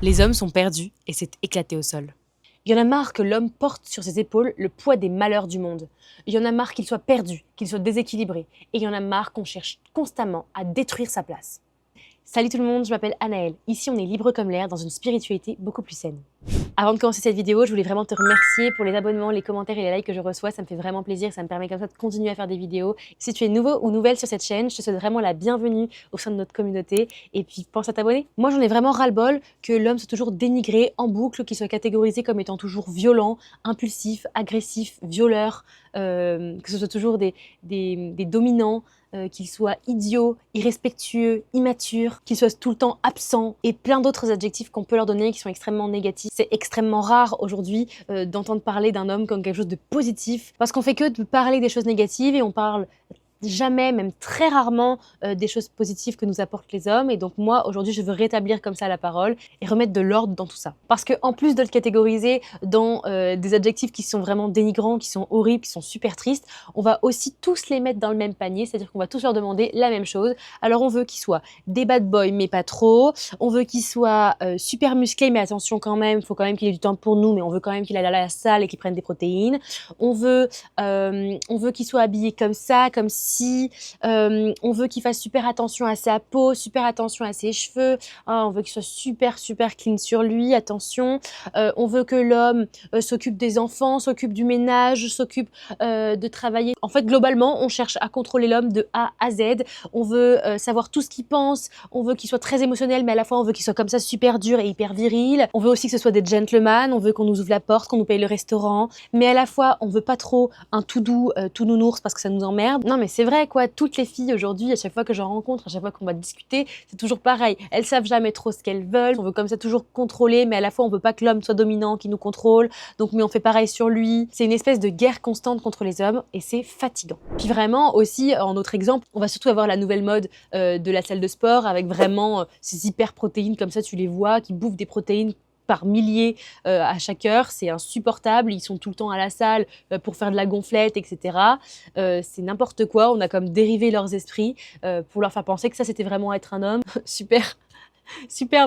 Les hommes sont perdus et c'est éclaté au sol. Il y en a marre que l'homme porte sur ses épaules le poids des malheurs du monde. Il y en a marre qu'il soit perdu, qu'il soit déséquilibré. Et il y en a marre qu'on cherche constamment à détruire sa place. Salut tout le monde, je m'appelle Anaëlle. Ici, on est libre comme l'air dans une spiritualité beaucoup plus saine. Avant de commencer cette vidéo, je voulais vraiment te remercier pour les abonnements, les commentaires et les likes que je reçois. Ça me fait vraiment plaisir, ça me permet comme ça de continuer à faire des vidéos. Si tu es nouveau ou nouvelle sur cette chaîne, je te souhaite vraiment la bienvenue au sein de notre communauté. Et puis, pense à t'abonner. Moi, j'en ai vraiment ras-le-bol que l'homme soit toujours dénigré en boucle, qu'il soit catégorisé comme étant toujours violent, impulsif, agressif, violeur, que ce soit toujours des dominants, qu'il soit idiot, irrespectueux, immature, qu'il soit tout le temps absent et plein d'autres adjectifs qu'on peut leur donner qui sont extrêmement négatifs. C'est extrêmement rare aujourd'hui d'entendre parler d'un homme comme quelque chose de positif parce qu'on fait que de parler des choses négatives et on parle jamais, même très rarement, des choses positives que nous apportent les hommes. Et donc moi, aujourd'hui, je veux rétablir comme ça la parole et remettre de l'ordre dans tout ça. Parce qu'en plus de le catégoriser dans des adjectifs qui sont vraiment dénigrants, qui sont horribles, qui sont super tristes, on va aussi tous les mettre dans le même panier, c'est-à-dire qu'on va tous leur demander la même chose. Alors on veut qu'ils soient des bad boys, mais pas trop. On veut qu'ils soient super musclés, mais attention quand même, il faut quand même qu'il ait du temps pour nous, mais on veut quand même qu'il aille à la salle et qu'il prenne des protéines. On veut qu'ils soient habillés comme ça, comme si on veut qu'il fasse super attention à sa peau, super attention à ses cheveux, on veut qu'il soit super clean sur lui, attention, on veut que l'homme s'occupe des enfants, s'occupe du ménage, s'occupe de travailler. En fait, globalement, on cherche à contrôler l'homme de A à Z, on veut savoir tout ce qu'il pense, on veut qu'il soit très émotionnel, mais à la fois on veut qu'il soit comme ça super dur et hyper viril, on veut aussi que ce soit des gentlemen, on veut qu'on nous ouvre la porte, qu'on nous paye le restaurant, mais à la fois on veut pas trop un tout doux, tout nounours parce que ça nous emmerde. Non mais c'est vrai quoi, toutes les filles aujourd'hui, à chaque fois que j'en rencontre, à chaque fois qu'on va discuter, c'est toujours pareil. Elles savent jamais trop ce qu'elles veulent, on veut comme ça toujours contrôler, mais à la fois on veut pas que l'homme soit dominant, qui nous contrôle, donc mais on fait pareil sur lui. C'est une espèce de guerre constante contre les hommes et c'est fatigant. Puis vraiment aussi, en autre exemple, on va surtout avoir la nouvelle mode de la salle de sport avec vraiment ces hyper protéines comme ça, tu les vois, qui bouffent des protéines par milliers à chaque heure, c'est insupportable, ils sont tout le temps à la salle pour faire de la gonflette, etc. C'est n'importe quoi, on a comme dérivé leurs esprits pour leur faire penser que ça c'était vraiment être un homme. Super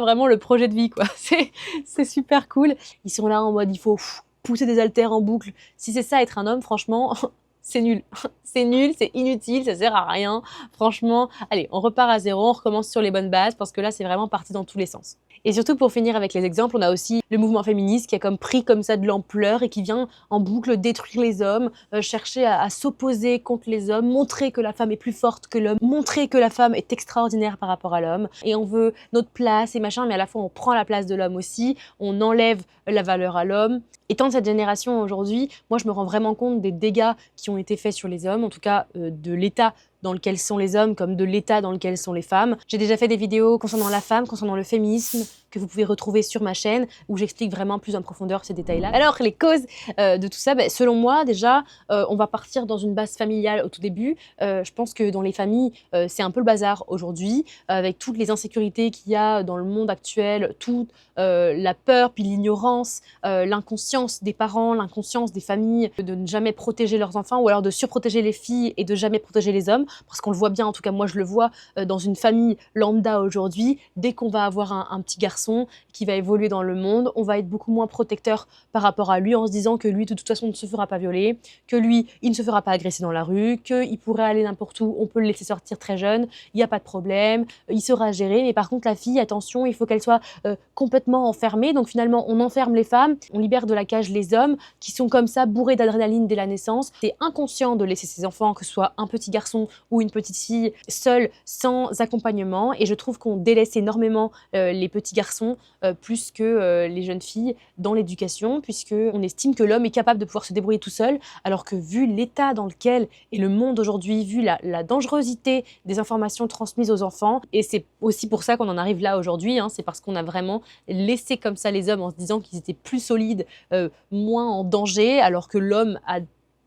vraiment le projet de vie quoi, c'est super cool. Ils sont là en mode il faut pousser des haltères en boucle. Si c'est ça être un homme, franchement, c'est nul. C'est nul, c'est inutile, ça sert à rien. Franchement, allez, on repart à zéro, on recommence sur les bonnes bases parce que là, c'est vraiment parti dans tous les sens. Et surtout, pour finir avec les exemples, on a aussi le mouvement féministe qui a comme pris comme ça de l'ampleur et qui vient en boucle détruire les hommes, chercher à s'opposer contre les hommes, montrer que la femme est plus forte que l'homme, montrer que la femme est extraordinaire par rapport à l'homme. Et on veut notre place et machin, mais à la fois on prend la place de l'homme aussi, on enlève la valeur à l'homme. Étant de cette génération aujourd'hui, moi je me rends vraiment compte des dégâts qui ont été faits sur les hommes, en tout cas de l'état dans lequel sont les hommes comme de l'état dans lequel sont les femmes. J'ai déjà fait des vidéos concernant la femme, concernant le féminisme, que vous pouvez retrouver sur ma chaîne, où j'explique vraiment plus en profondeur ces détails-là. Alors, les causes de tout ça, selon moi, déjà, on va partir dans une base familiale au tout début. Je pense que dans les familles, c'est un peu le bazar aujourd'hui, avec toutes les insécurités qu'il y a dans le monde actuel, toute la peur, puis l'ignorance, l'inconscience des parents, l'inconscience des familles, de ne jamais protéger leurs enfants, ou alors de surprotéger les filles et de jamais protéger les hommes, parce qu'on le voit bien, en tout cas moi je le vois dans une famille lambda aujourd'hui, dès qu'on va avoir un petit garçon qui va évoluer dans le monde, on va être beaucoup moins protecteur par rapport à lui en se disant que lui de toute façon ne se fera pas violer, que lui il ne se fera pas agresser dans la rue, qu'il pourrait aller n'importe où, on peut le laisser sortir très jeune, il n'y a pas de problème, il sera géré, mais par contre la fille, attention, il faut qu'elle soit complètement enfermée, donc finalement on enferme les femmes, on libère de la cage les hommes qui sont comme ça bourrés d'adrénaline dès la naissance. C'est inconscient de laisser ses enfants, que ce soit un petit garçon ou une petite fille, seule, sans accompagnement, et je trouve qu'on délaisse énormément les petits garçons plus que les jeunes filles dans l'éducation, puisqu'on estime que l'homme est capable de pouvoir se débrouiller tout seul, alors que vu l'état dans lequel est le monde aujourd'hui, vu la dangerosité des informations transmises aux enfants, et c'est aussi pour ça qu'on en arrive là aujourd'hui, c'est parce qu'on a vraiment laissé comme ça les hommes en se disant qu'ils étaient plus solides, moins en danger, alors que l'homme a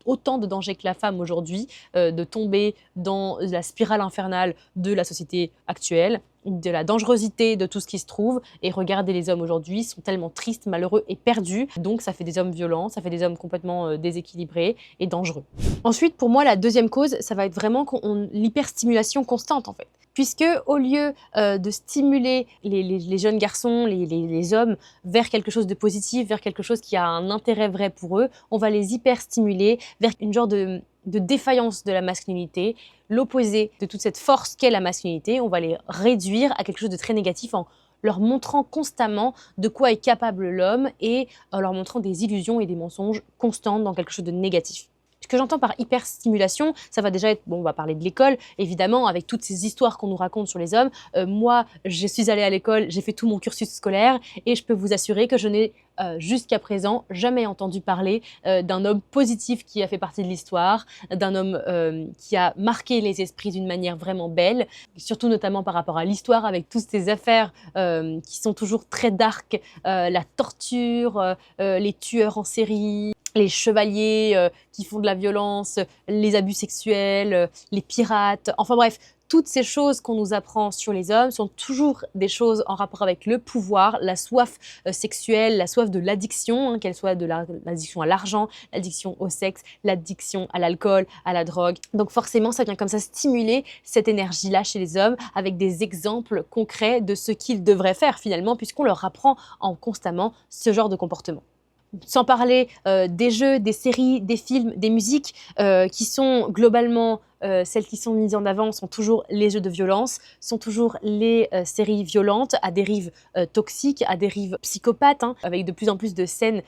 autant de danger que la femme aujourd'hui de tomber dans la spirale infernale de la société actuelle. de la dangerosité de tout ce qui se trouve. Et regardez, les hommes aujourd'hui sont tellement tristes, malheureux et perdus. Donc ça fait des hommes violents, ça fait des hommes complètement déséquilibrés et dangereux. Ensuite, pour moi, la deuxième cause, ça va être vraiment l'hyperstimulation constante en fait. Puisque au lieu de stimuler les jeunes garçons, les hommes vers quelque chose de positif, vers quelque chose qui a un intérêt vrai pour eux, on va les hyperstimuler vers une genre de défaillance de la masculinité, l'opposé de toute cette force qu'est la masculinité. On va les réduire à quelque chose de très négatif en leur montrant constamment de quoi est capable l'homme et en leur montrant des illusions et des mensonges constants dans quelque chose de négatif. Ce que j'entends par hyperstimulation, ça va déjà être, bon, on va parler de l'école, évidemment, avec toutes ces histoires qu'on nous raconte sur les hommes. Moi, je suis allée à l'école, j'ai fait tout mon cursus scolaire et je peux vous assurer que je n'ai jusqu'à présent jamais entendu parler d'un homme positif qui a fait partie de l'histoire, d'un homme qui a marqué les esprits d'une manière vraiment belle, surtout notamment par rapport à l'histoire avec toutes ces affaires qui sont toujours très dark, la torture, les tueurs en série, les chevaliers qui font de la violence, les abus sexuels, les pirates, enfin bref, toutes ces choses qu'on nous apprend sur les hommes sont toujours des choses en rapport avec le pouvoir, la soif sexuelle, la soif de l'addiction, qu'elle soit de l'addiction à l'argent, l'addiction au sexe, l'addiction à l'alcool, à la drogue. Donc forcément, ça vient comme ça stimuler cette énergie-là chez les hommes avec des exemples concrets de ce qu'ils devraient faire finalement, puisqu'on leur apprend constamment ce genre de comportement. Sans parler des jeux, des séries, des films, des musiques qui sont globalement, celles qui sont mises en avant sont toujours les jeux de violence, sont toujours les séries violentes à dérive toxique, à dérive psychopathe, avec de plus en plus de scènes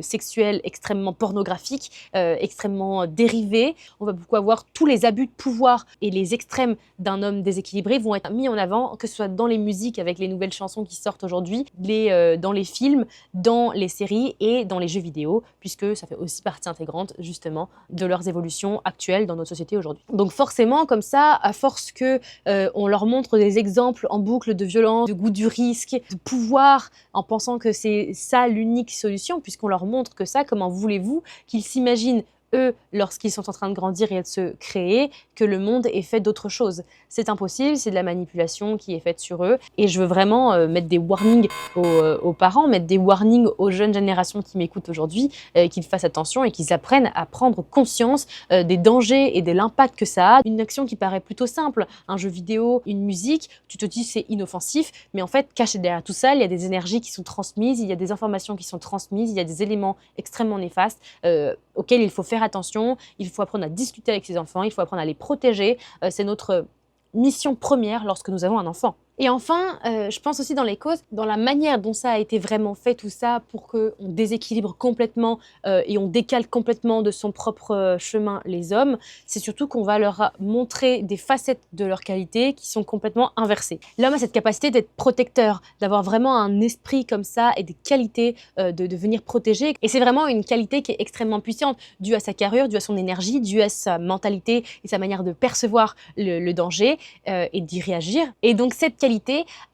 sexuelles extrêmement pornographiques, extrêmement dérivées. On va beaucoup avoir tous les abus de pouvoir et les extrêmes d'un homme déséquilibré vont être mis en avant, que ce soit dans les musiques avec les nouvelles chansons qui sortent aujourd'hui, dans les films, dans les séries et dans les jeux vidéo, puisque ça fait aussi partie intégrante justement de leurs évolutions actuelles dans notre société aujourd'hui. Donc forcément, comme ça, à force que on leur montre des exemples en boucle de violence, de goût du risque, de pouvoir, en pensant que c'est ça l'unique solution, puisqu'on leur montre que ça, comment voulez-vous qu'ils s'imaginent eux, lorsqu'ils sont en train de grandir et de se créer, que le monde est fait d'autre chose. C'est impossible, c'est de la manipulation qui est faite sur eux. Et je veux vraiment mettre des warnings aux parents, mettre des warnings aux jeunes générations qui m'écoutent aujourd'hui, qu'ils fassent attention et qu'ils apprennent à prendre conscience des dangers et de l'impact que ça a. Une action qui paraît plutôt simple, un jeu vidéo, une musique, tu te dis c'est inoffensif, mais en fait, caché derrière tout ça, il y a des énergies qui sont transmises, il y a des informations qui sont transmises, il y a des éléments extrêmement néfastes auxquels il faut faire attention, il faut apprendre à discuter avec ses enfants, il faut apprendre à les protéger. C'est notre mission première lorsque nous avons un enfant. Et enfin, je pense aussi dans les causes, dans la manière dont ça a été vraiment fait, tout ça, pour qu'on déséquilibre complètement et on décale complètement de son propre chemin les hommes, c'est surtout qu'on va leur montrer des facettes de leur qualité qui sont complètement inversées. L'homme a cette capacité d'être protecteur, d'avoir vraiment un esprit comme ça et des qualités de venir protéger. Et c'est vraiment une qualité qui est extrêmement puissante, due à sa carrure, due à son énergie, due à sa mentalité et sa manière de percevoir le danger et d'y réagir. Et donc cette qualité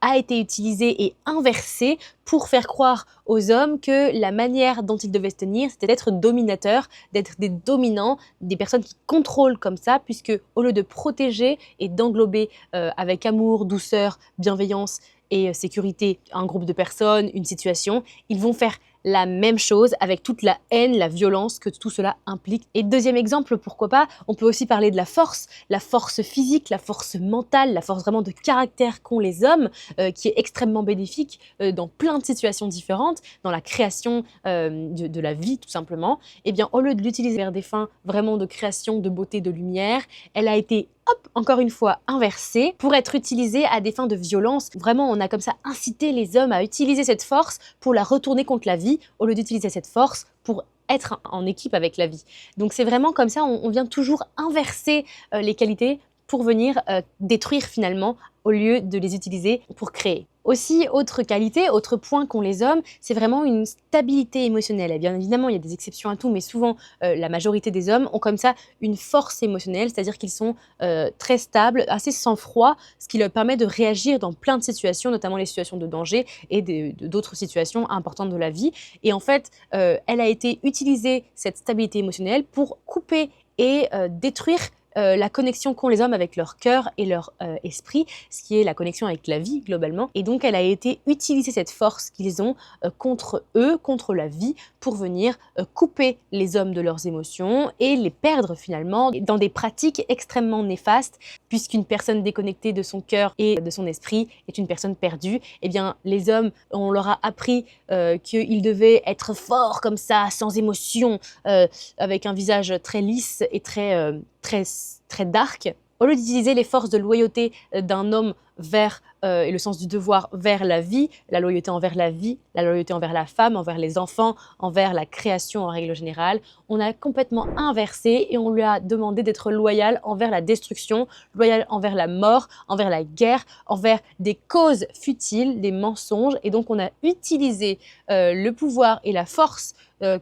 a été utilisée et inversée pour faire croire aux hommes que la manière dont ils devaient se tenir, c'était d'être dominateurs, d'être des dominants, des personnes qui contrôlent comme ça, puisque au lieu de protéger et d'englober avec amour, douceur, bienveillance et sécurité un groupe de personnes, une situation, ils vont faire la même chose avec toute la haine, la violence que tout cela implique. Et deuxième exemple, pourquoi pas, on peut aussi parler de la force physique, la force mentale, la force vraiment de caractère qu'ont les hommes, qui est extrêmement bénéfique dans plein de situations différentes, dans la création de la vie tout simplement. Et bien au lieu de l'utiliser vers des fins vraiment de création, de beauté, de lumière, elle a été encore une fois inversée pour être utilisée à des fins de violence. Vraiment, on a comme ça incité les hommes à utiliser cette force pour la retourner contre la vie, au lieu d'utiliser cette force pour être en équipe avec la vie. Donc c'est vraiment comme ça, on vient toujours inverser les qualités pour venir détruire finalement, au lieu de les utiliser pour créer. Aussi, autre qualité, autre point qu'ont les hommes, c'est vraiment une stabilité émotionnelle. Et bien évidemment, il y a des exceptions à tout, mais souvent, la majorité des hommes ont comme ça une force émotionnelle, c'est-à-dire qu'ils sont très stables, assez sang-froid, ce qui leur permet de réagir dans plein de situations, notamment les situations de danger et d'autres situations importantes de la vie. Et en fait, elle a été utilisée, cette stabilité émotionnelle, pour couper et détruire la connexion qu'ont les hommes avec leur cœur et leur esprit, ce qui est la connexion avec la vie globalement. Et donc elle a été utilisée, cette force qu'ils ont, contre eux, contre la vie, pour venir couper les hommes de leurs émotions et les perdre finalement dans des pratiques extrêmement néfastes, puisqu'une personne déconnectée de son cœur et de son esprit est une personne perdue. Eh bien, les hommes, on leur a appris qu'ils devaient être forts comme ça, sans émotion, avec un visage très lisse et très dark. Au lieu d'utiliser les forces de loyauté d'un homme vers, et le sens du devoir vers la vie, la loyauté envers la vie, la loyauté envers la femme, envers les enfants, envers la création en règle générale, on a complètement inversé et on lui a demandé d'être loyal envers la destruction, loyal envers la mort, envers la guerre, envers des causes futiles, des mensonges. Et donc on a utilisé le pouvoir et la force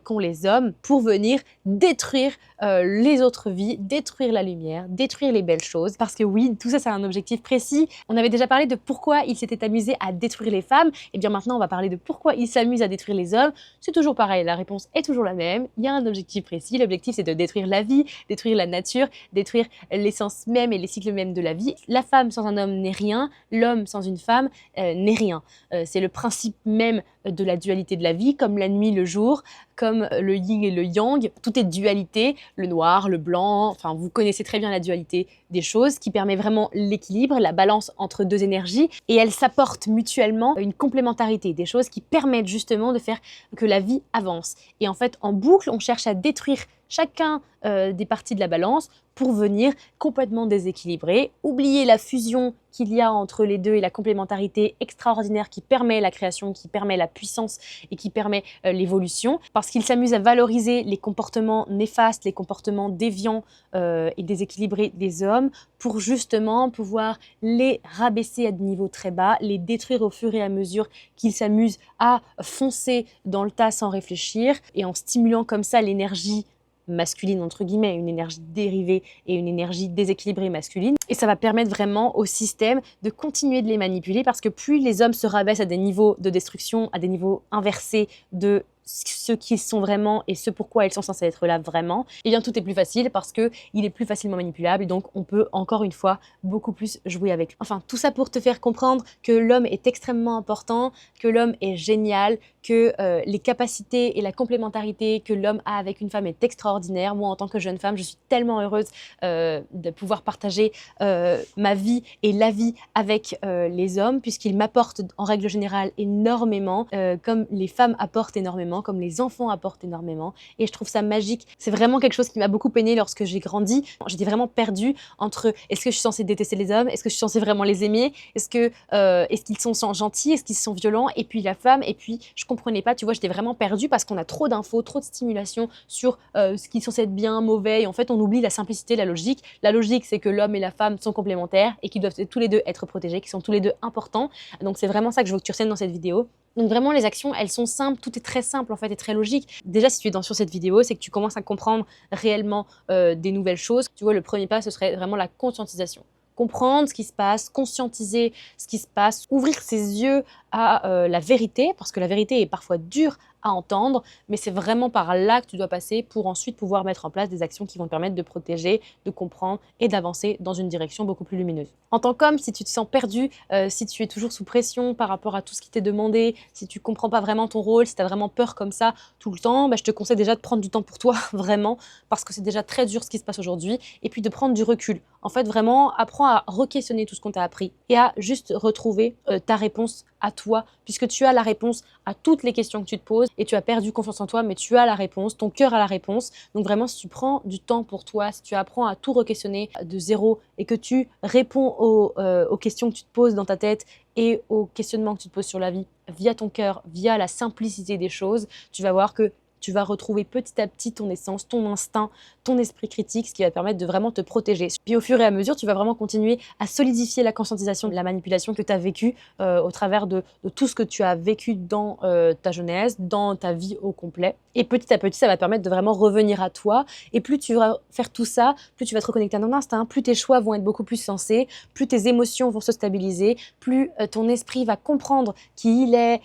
qu'ont les hommes pour venir détruire les autres vies, détruire la lumière, détruire les belles choses. Parce que oui, tout ça, c'est un objectif précis. On avait déjà parlé de pourquoi ils s'étaient amusés à détruire les femmes. Et bien maintenant, on va parler de pourquoi ils s'amusent à détruire les hommes. C'est toujours pareil, la réponse est toujours la même. Il y a un objectif précis. L'objectif, c'est de détruire la vie, détruire la nature, détruire l'essence même et les cycles mêmes de la vie. La femme sans un homme n'est rien, l'homme sans une femme n'est rien. C'est le principe même de la dualité de la vie, comme la nuit, le jour, comme le yin et le yang. Tout est dualité, le noir, le blanc, enfin vous connaissez très bien la dualité des choses qui permet vraiment l'équilibre, la balance entre deux énergies, et elles s'apportent mutuellement une complémentarité, des choses qui permettent justement de faire que la vie avance. Et en fait, en boucle, on cherche à détruire chacun des parties de la balance pour venir complètement déséquilibrer, oublier la fusion qu'il y a entre les deux et la complémentarité extraordinaire qui permet la création, qui permet la puissance et qui permet l'évolution, parce qu'ils s'amusent à valoriser les comportements néfastes, les comportements déviants et déséquilibrés des hommes pour justement pouvoir les rabaisser à des niveaux très bas, les détruire au fur et à mesure qu'ils s'amusent à foncer dans le tas sans réfléchir et en stimulant comme ça l'énergie masculine entre guillemets, une énergie dérivée et une énergie déséquilibrée masculine. Et ça va permettre vraiment au système de continuer de les manipuler parce que plus les hommes se rabaissent à des niveaux de destruction, à des niveaux inversés de ce qu'ils sont vraiment et ce pourquoi ils sont censés être là vraiment, et bien tout est plus facile parce qu'il est plus facilement manipulable et donc on peut encore une fois beaucoup plus jouer avec lui. Enfin, tout ça pour te faire comprendre que l'homme est extrêmement important, que l'homme est génial, que les capacités et la complémentarité que l'homme a avec une femme est extraordinaire. Moi, en tant que jeune femme, je suis tellement heureuse de pouvoir partager ma vie et la vie avec les hommes puisqu'ils m'apportent en règle générale énormément, comme les femmes apportent énormément, comme les enfants apportent énormément, et je trouve ça magique. C'est vraiment quelque chose qui m'a beaucoup peinée lorsque j'ai grandi. J'étais vraiment perdue entre est-ce que je suis censée détester les hommes, est-ce que je suis censée vraiment les aimer, est-ce qu'ils sont gentils, est-ce qu'ils sont violents, et puis la femme, et puis je comprenais pas, tu vois, j'étais vraiment perdue parce qu'on a trop d'infos, trop de stimulation sur ce qui est censé être bien, mauvais, et en fait on oublie la simplicité, la logique. La logique, c'est que l'homme et la femme sont complémentaires et qu'ils doivent tous les deux être protégés, qu'ils sont tous les deux importants. Donc c'est vraiment ça que je veux que tu retiennes dans cette vidéo. Donc vraiment, les actions, elles sont simples, tout est très simple en fait et très logique. Déjà, si tu es sur cette vidéo, c'est que tu commences à comprendre réellement des nouvelles choses. Tu vois, le premier pas, ce serait vraiment la conscientisation. Comprendre ce qui se passe, conscientiser ce qui se passe, ouvrir ses yeux à la vérité, parce que la vérité est parfois dure à entendre, mais c'est vraiment par là que tu dois passer pour ensuite pouvoir mettre en place des actions qui vont te permettre de protéger, de comprendre et d'avancer dans une direction beaucoup plus lumineuse. En tant qu'homme, si tu te sens perdu, si tu es toujours sous pression par rapport à tout ce qui t'est demandé, si tu comprends pas vraiment ton rôle, si tu as vraiment peur comme ça tout le temps, je te conseille déjà de prendre du temps pour toi, vraiment, parce que c'est déjà très dur ce qui se passe aujourd'hui, et puis de prendre du recul. En fait, vraiment, apprends à re-questionner tout ce qu'on t'a appris et à juste retrouver ta réponse à toi, puisque tu as la réponse à toutes les questions que tu te poses et tu as perdu confiance en toi, mais tu as la réponse, ton cœur a la réponse. Donc vraiment, si tu prends du temps pour toi, si tu apprends à tout re-questionner de zéro et que tu réponds aux questions que tu te poses dans ta tête et aux questionnements que tu te poses sur la vie via ton cœur, via la simplicité des choses, tu vas voir que tu vas retrouver petit à petit ton essence, ton instinct, ton esprit critique, ce qui va te permettre de vraiment te protéger. Puis au fur et à mesure, tu vas vraiment continuer à solidifier la conscientisation de la manipulation que tu as vécue au travers de tout ce que tu as vécu dans ta jeunesse, dans ta vie au complet. Et petit à petit, ça va te permettre de vraiment revenir à toi. Et plus tu vas faire tout ça, plus tu vas te reconnecter à ton instinct, plus tes choix vont être beaucoup plus sensés, plus tes émotions vont se stabiliser, plus ton esprit va comprendre qui il est,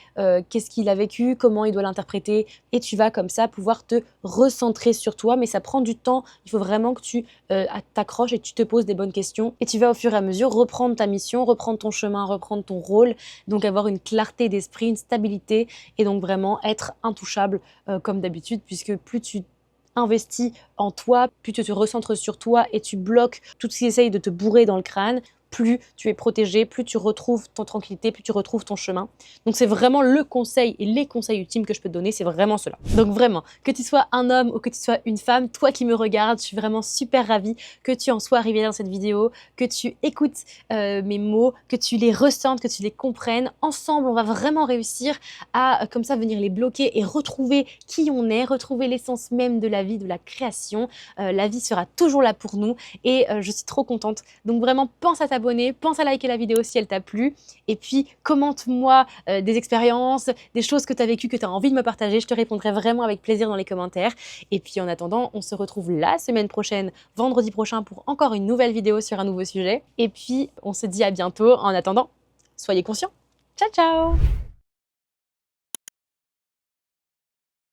qu'est-ce qu'il a vécu, comment il doit l'interpréter. Et tu vas comme comme ça pouvoir te recentrer sur toi. Mais ça prend du temps, il faut vraiment que tu t'accroches et que tu te poses des bonnes questions. Et tu vas au fur et à mesure reprendre ta mission, reprendre ton chemin, reprendre ton rôle. Donc avoir une clarté d'esprit, une stabilité et donc vraiment être intouchable comme d'habitude, puisque plus tu investis en toi, plus tu te recentres sur toi et tu bloques tout ce qui essaye de te bourrer dans le crâne, plus tu es protégé, plus tu retrouves ton tranquillité, plus tu retrouves ton chemin. Donc c'est vraiment le conseil et les conseils ultimes que je peux te donner, c'est vraiment cela. Donc vraiment, que tu sois un homme ou que tu sois une femme, toi qui me regardes, je suis vraiment super ravie que tu en sois arrivé dans cette vidéo, que tu écoutes mes mots, que tu les ressentes, que tu les comprennes. Ensemble, on va vraiment réussir à comme ça venir les bloquer et retrouver qui on est, retrouver l'essence même de la vie, de la création. La vie sera toujours là pour nous et je suis trop contente. Donc vraiment, pense à t'abonner, pense à liker la vidéo si elle t'a plu et puis commente-moi des expériences, des choses que tu as vécues, que tu as envie de me partager. Je te répondrai vraiment avec plaisir dans les commentaires. Et puis en attendant, on se retrouve la semaine prochaine, vendredi prochain pour encore une nouvelle vidéo sur un nouveau sujet. Et puis on se dit à bientôt. En attendant, soyez conscients. Ciao, ciao!